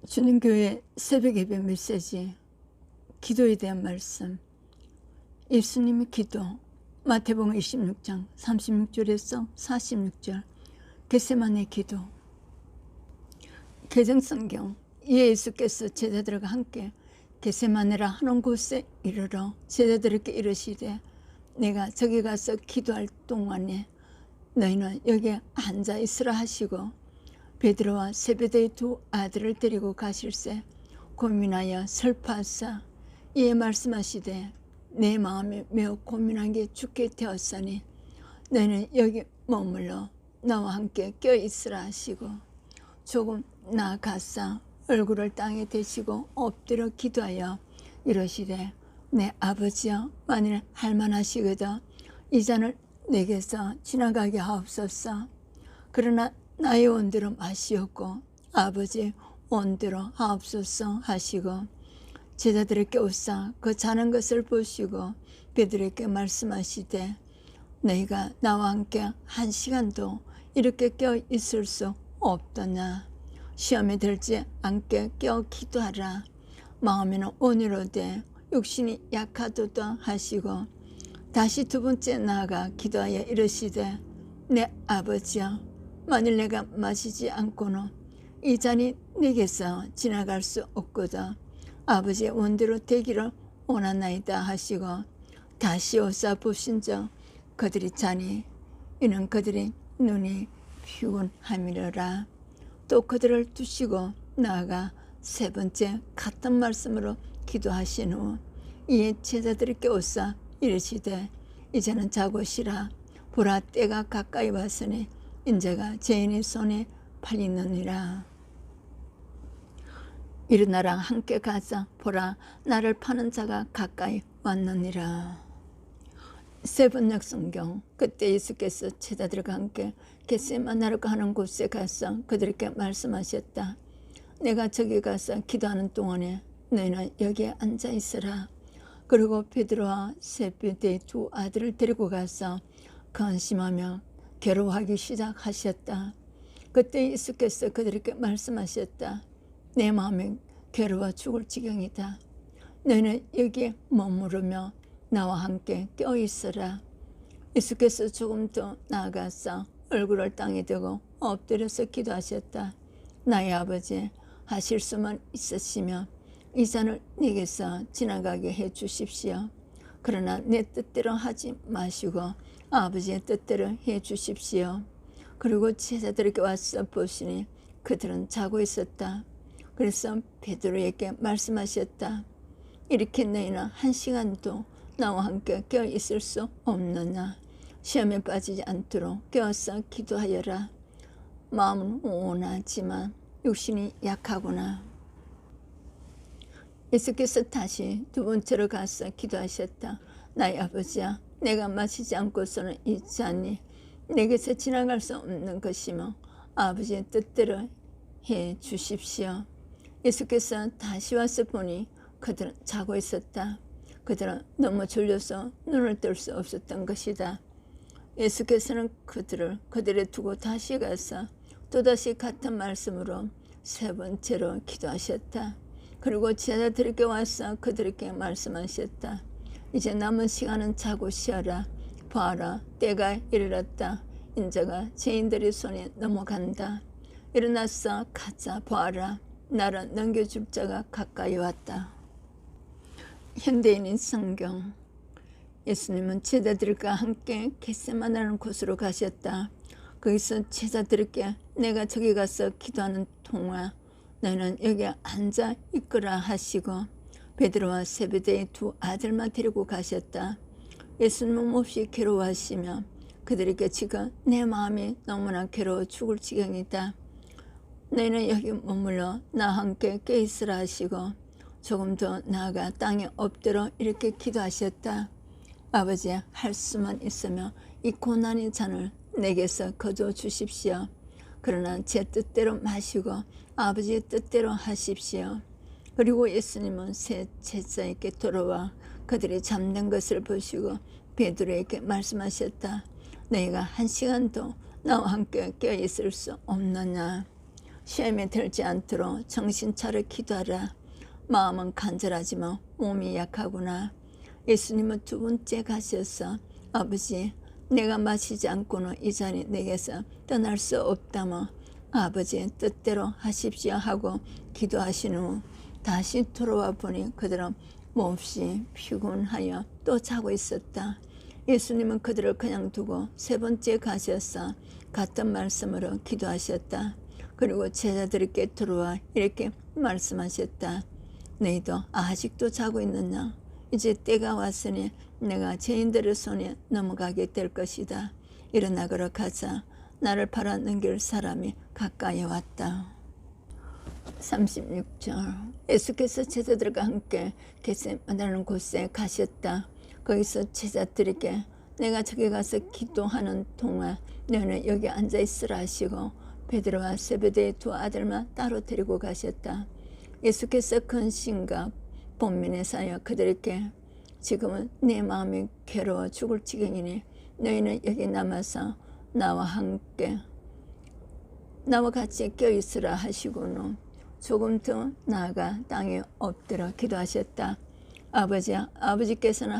주님교회 새벽예배 메시지 기도에 대한 말씀. 예수님의 기도 마태복음 26장 36절에서 46절 겟세마네 기도. 개정성경. 이에 예수께서 제자들과 함께 겟세마네라 하는 곳에 이르러 제자들에게 이르시되 내가 저기 가서 기도할 동안에 너희는 여기에 앉아 있으라 하시고 베드로와 세베대의 두 아들을 데리고 가실새 고민하여 슬퍼하사 이에 말씀하시되 내 마음이 매우 고민한 게 죽게 되었으니 너희는 여기 머물러 나와 함께 껴있으라 하시고 조금 나아가사 얼굴을 땅에 대시고 엎드려 기도하여 이러시되 내 아버지여 만일 할만하시거든 이 잔을 내게서 지나가게 하옵소서. 그러나 나의 원대로 마시옵고 아버지 원대로 하옵소서 하시고 제자들에게 오사 그 자는 것을 보시고 베드로에게 말씀하시되 너희가 나와 함께 한 시간도 이렇게 껴 있을 수 없더냐. 시험에 들지 않게 껴 기도하라. 마음에는 온유로되 육신이 약하도다 하시고 다시 두 번째 나아가 기도하여 이르시되 내 아버지여 만일 내가 마시지 않고는 이 잔이 내게서 지나갈 수 없거든 아버지의 원대로 되기를 원하나이다 하시고 다시 오사 보신즉 그들이 자니 이는 그들의 눈이 피곤함이라. 또 그들을 두시고 나아가 세 번째 같은 말씀으로 기도하신 후 이에 제자들에게 오사 이르시되 이제는 자고 쉬라. 보라 때가 가까이 왔으니 인자가 죄인의 손에 팔리느니라. 일어나라 함께 가자. 보라 나를 파는 자가 가까이 왔느니라. 세 번역 성경. 그때 예수께서 제자들과 함께 겟세마네라고 하는 곳에 가서 그들에게 말씀하셨다. 내가 저기 가서 기도하는 동안에 너희는 여기에 앉아 있으라. 그리고 베드로와 세베대의 두 아들을 데리고 가서 근심하며 괴로워하기 시작하셨다. 그때 예수께서 그들에게 말씀하셨다. 내 마음이 괴로워 죽을 지경이다. 너희는 여기에 머무르며 나와 함께 껴있으라. 예수께서 조금 더 나아가서 얼굴을 땅에 대고 엎드려서 기도하셨다. 나의 아버지 하실 수만 있으시며 이 잔을 내게서 지나가게 해 주십시오. 그러나 내 뜻대로 하지 마시고 아버지의 뜻대로 해 주십시오. 그리고 제자들에게 와서 보시니 그들은 자고 있었다. 그래서 베드로에게 말씀하셨다. 이렇게 너희는 한 시간도 나와 함께 껴 있을 수 없느냐. 시험에 빠지지 않도록 깨어서 기도하여라. 마음은 온하지만 육신이 약하구나. 예수께서 다시 두 번째로 가서 기도하셨다. 나의 아버지야 내가 마시지 않고서는 이 잔이 내게서 지나갈 수 없는 것이며 아버지의 뜻대로 해 주십시오. 예수께서 다시 와서 보니 그들은 자고 있었다. 그들은 너무 졸려서 눈을 뜰 수 없었던 것이다. 예수께서는 그들에 두고 다시 가서 또다시 같은 말씀으로 세 번째로 기도하셨다. 그리고 제자들에게 와서 그들에게 말씀하셨다. 이제 남은 시간은 자고 쉬어라. 봐라 때가 이르렀다. 인자가 죄인들의 손에 넘어간다. 일어나서 가자. 봐라 나를 넘겨줄 자가 가까이 왔다. 현대인인 성경. 예수님은 제자들과 함께 겟세마네라는 곳으로 가셨다. 거기서 제자들에게 내가 저기 가서 기도하는 동안 너희는 여기 앉아 있거라 하시고 베드로와 세베대의 두 아들만 데리고 가셨다. 예수님은 몹시 괴로워하시며 그들에게 지금 내 마음이 너무나 괴로워 죽을 지경이다. 너희는 여기 머물러 나와 함께 껴있으라 하시고 조금 더 나아가 땅에 엎드려 이렇게 기도하셨다. 아버지 할 수만 있으면 이 고난의 잔을 내게서 거둬 주십시오. 그러나 제 뜻대로 마시고 아버지의 뜻대로 하십시오. 그리고 예수님은 세 제자에게 돌아와 그들이 잠든 것을 보시고 베드로에게 말씀하셨다. 너희가 한 시간도 나와 함께 껴있을 수 없느냐. 시험에 들지 않도록 정신 차려 기도하라. 마음은 간절하지만 몸이 약하구나. 예수님은 두 번째 가셔서 아버지 내가 마시지 않고는 이 잔이 내게서 떠날 수 없다며 아버지의 뜻대로 하십시오 하고 기도하신 후 다시 돌아와 보니 그들은 몹시 피곤하여 또 자고 있었다. 예수님은 그들을 그냥 두고 세 번째 가셔서 같은 말씀으로 기도하셨다. 그리고 제자들에게 들어와 이렇게 말씀하셨다. 너희도 아직도 자고 있느냐? 이제 때가 왔으니 내가 죄인들의 손에 넘어가게 될 것이다. 일어나 걸어가자. 나를 팔아 넘길 사람이 가까이 왔다. 36절 예수께서 제자들과 함께 겟세마네라는 곳에 가셨다. 거기서 제자들에게 내가 저기 가서 기도하는 동안 너희는 여기 앉아 있으라 하시고 베드로와 세베대의 두 아들만 따로 데리고 가셨다. 예수께서 근심과 번민에 쌓여 그들에게 지금은 내 마음이 괴로워 죽을 지경이니 너희는 여기 남아서 나와 같이 껴있으라 하시고는 조금 더 나아가 땅에 엎드려 기도하셨다. 아버지께서는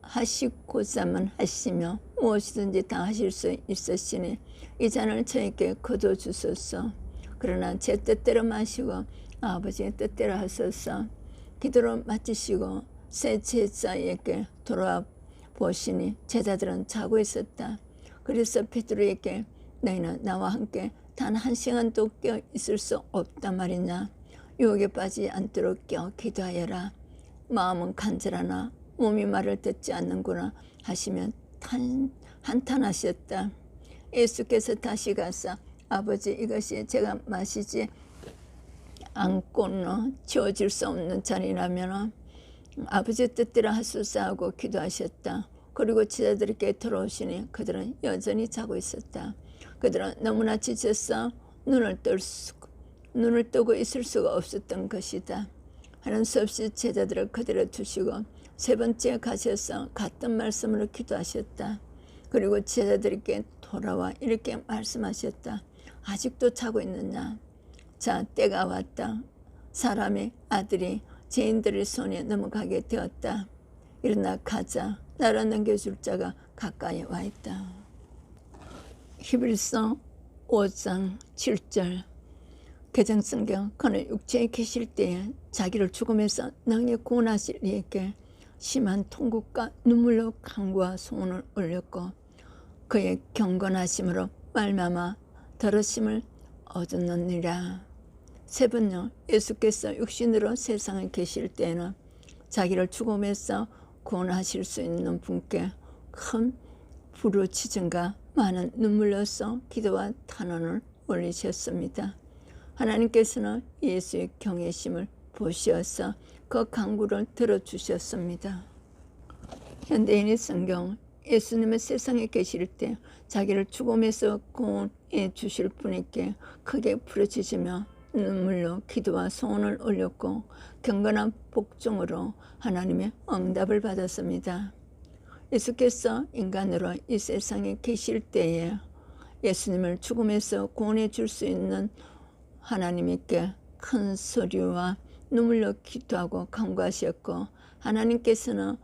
하시고자만 하시며 무엇이든지 다 하실 수 있으시니 이 잔을 저에게 거둬주소서. 그러나 제 뜻대로 마시고 아버지의 뜻대로 하소서. 기도를 마치시고 세 제자에게 돌아와 보시니 제자들은 자고 있었다. 그래서 베드로에게 너희는 나와 함께 단 한 시간도 깨어 있을 수 없단 말이냐. 유혹에 빠지지 않도록 깨어 기도하여라. 마음은 간절하나 몸이 말을 듣지 않는구나 하시면 한탄하셨다. 예수께서 다시 가서 아버지 이것이 제가 마시지 않고는 치워질 수 없는 잔이라면 아버지 뜻대로 하소서 하고 기도하셨다. 그리고 제자들에게 돌아오시니 그들은 여전히 자고 있었다. 그들은 너무나 지쳐서 눈을 뜨고 있을 수가 없었던 것이다. 하는 수 없이 제자들을 그대로 두시고 세 번째 가셔서 같은 말씀으로 기도하셨다. 그리고 제자들에게 돌아와 이렇게 말씀하셨다. 아직도 자고 있느냐? 자, 때가 왔다. 사람의 아들이 죄인들의 손에 넘어가게 되었다. 일어나 가자. 나를 넘겨줄 자가 가까이 와 있다. 히브리서 5장 7절 개정성경 그는 육체에 계실 때에 자기를 죽음에서 능히 구원하실 이에게 심한 통곡과 눈물로 간구와 소원을 올렸고 그의 경건하심으로 말미암아 들으심을 얻었느니라. 세 번째 예수께서 육신으로 세상에 계실 때에는 자기를 죽음에서 구원하실 수 있는 분께 큰 부르짖음과 많은 눈물로써 기도와 탄원을 올리셨습니다. 하나님께서는 예수의 경외심을 보시어서 그 간구를 들어주셨습니다. 현대인의 성경 예수님은 세상에 계실 때 자기를 죽음에서 구원해 주실 분에게 크게 부르짖으며 눈물로 기도와 소원을 올렸고 경건한 복종으로 하나님의 응답을 받았습니다. 예수께서 인간으로 이 세상에 계실 때에 예수님을 죽음에서 구원해 줄 수 있는 하나님께 큰 소리와 눈물로 기도하고 간구하셨고 하나님께서는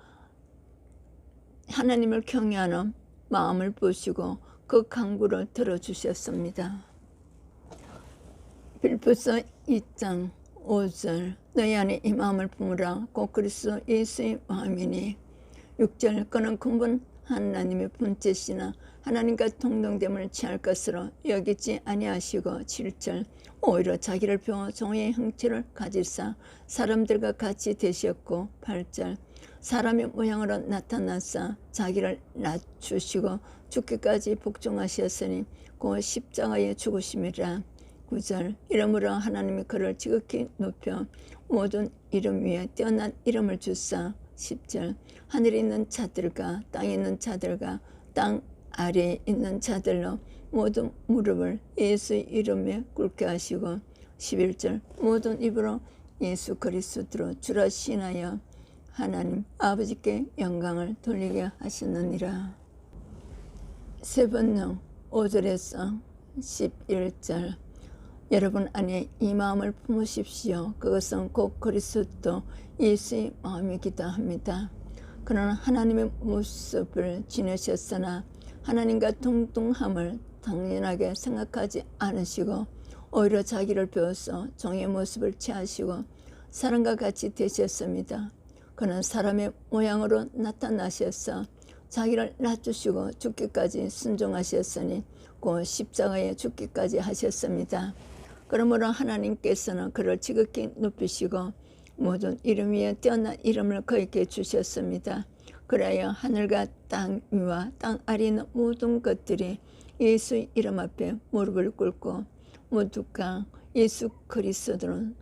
하나님을 경외하는 마음을 보시고 그 간구를 들어주셨습니다. 빌립보서 2장 5절 너희 안에 이 마음을 품으라 곧 그리스도 예수의 마음이니 6절 그는 근본 하나님의 본체시나 하나님과 동등됨을 취할 것으로 여기지 아니하시고 7절 오히려 자기를 비워 종의 형체를 가지사 사람들과 같이 되셨고 8절 사람의 모양으로 나타나사 자기를 낮추시고 죽기까지 복종하셨으니 그 십자가의 죽으심이라. 9절 이러므로 하나님이 그를 지극히 높여 모든 이름 위에 뛰어난 이름을 주사 10절 하늘에 있는 자들과 땅에 있는 자들과 땅 아래에 있는 자들로 모든 무릎을 예수의 이름에 꿇게 하시고 11절 모든 입으로 예수 그리스도로 주라 신하여 하나님 아버지께 영광을 돌리게 하시느니라. 세 번째 5절에서 11절 여러분 안에 이 마음을 품으십시오. 그것은 곧 그리스도 예수의 마음이기도 합니다. 그는 하나님의 모습을 지니셨으나 하나님과 동등함을 당연하게 생각하지 않으시고 오히려 자기를 비워서 종의 모습을 취하시고 사람과 같이 되셨습니다. 그는 사람의 모양으로 나타나셔서 자기를 낮추시고 죽기까지 순종하셨으니 곧 십자가에 죽기까지 하셨습니다. 그러므로 하나님께서는 그를 지극히 높이시고 모든 이름 위에 뛰어난 이름을 그에게 주셨습니다. 그래야 하늘과 땅 위와 땅 아래 있는 모든 것들이 예수 이름 앞에 무릎을 꿇고 모두가 예수 그리스도는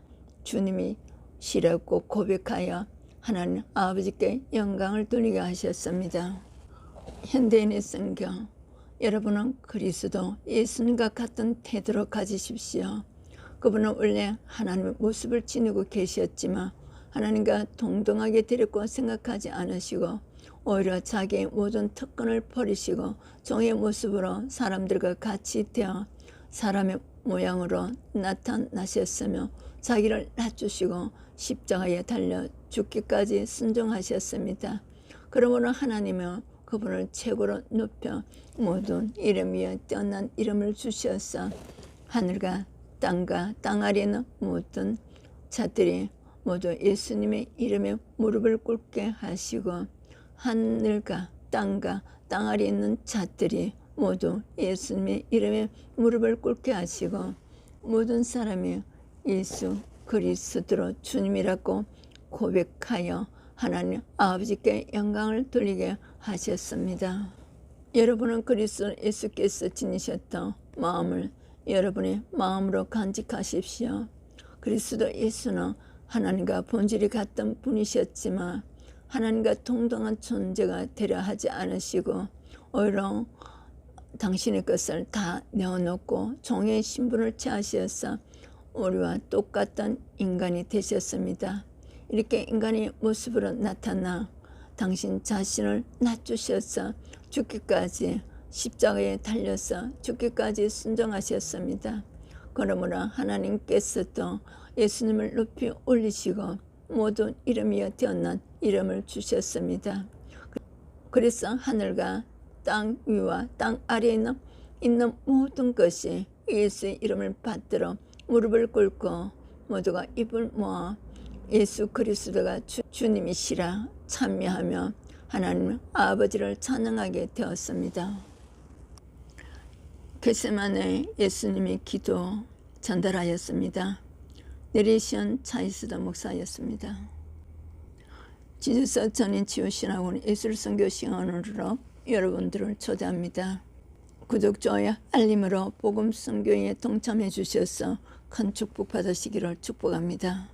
주님이시라고 고백하여 하나님 아버지께 영광을 돌리게 하셨습니다. 현대인의 성경 여러분은 그리스도 예수님과 같은 태도로 가지십시오. 그분은 원래 하나님의 모습을 지니고 계셨지만 하나님과 동등하게 되려고 생각하지 않으시고 오히려 자기의 모든 특권을 버리시고 종의 모습으로 사람들과 같이 되어 사람의 모양으로 나타나셨으며 자기를 낮추시고 십자가에 달려 죽기까지 순종하셨습니다. 그러므로 하나님은 그분을 최고로 높여 모든 이름 위에 뛰어난 이름을 주셔서 하늘과 땅과 땅 아래 있는 모든 자들이 모두 예수님의 이름에 무릎을 꿇게 하시고 하늘과 땅과 땅 아래 있는 자들이 모두 예수님의 이름에 무릎을 꿇게 하시고 모든 사람이 예수 그리스도로 주님이라고 고백하여 하나님 아버지께 영광을 돌리게 하셨습니다. 여러분은 그리스도 예수께서 지니셨던 마음을 여러분의 마음으로 간직하십시오. 그리스도 예수는 하나님과 본질이 같은 분이셨지만 하나님과 동등한 존재가 되려 하지 않으시고 오히려 당신의 것을 다 내어놓고 종의 신분을 취하셔서 우리와 똑같은 인간이 되셨습니다. 이렇게 인간의 모습으로 나타나 당신 자신을 낮추셔서 죽기까지 십자가에 달려서 죽기까지 순종하셨습니다. 그러므로 하나님께서도 예수님을 높이 올리시고 모든 이름 위에 뛰어난 이름을 주셨습니다. 그래서 하늘과 땅 위와 땅 아래에 있는 모든 것이 예수의 이름을 받들어 무릎을 꿇고 모두가 입을 모아 예수 그리스도가 주님이시라 찬미하며 하나님 아버지를 찬양하게 되었습니다. 겟세마네 예수님이 기도 전달하였습니다. 내리시온 차이스더 목사였습니다. 지주서 전인 치유신학원 예술선교 시간으로 여러분들을 초대합니다. 구독, 좋아요, 알림으로 복음 선교에 동참해 주셔서 큰 축복 받으시기를 축복합니다.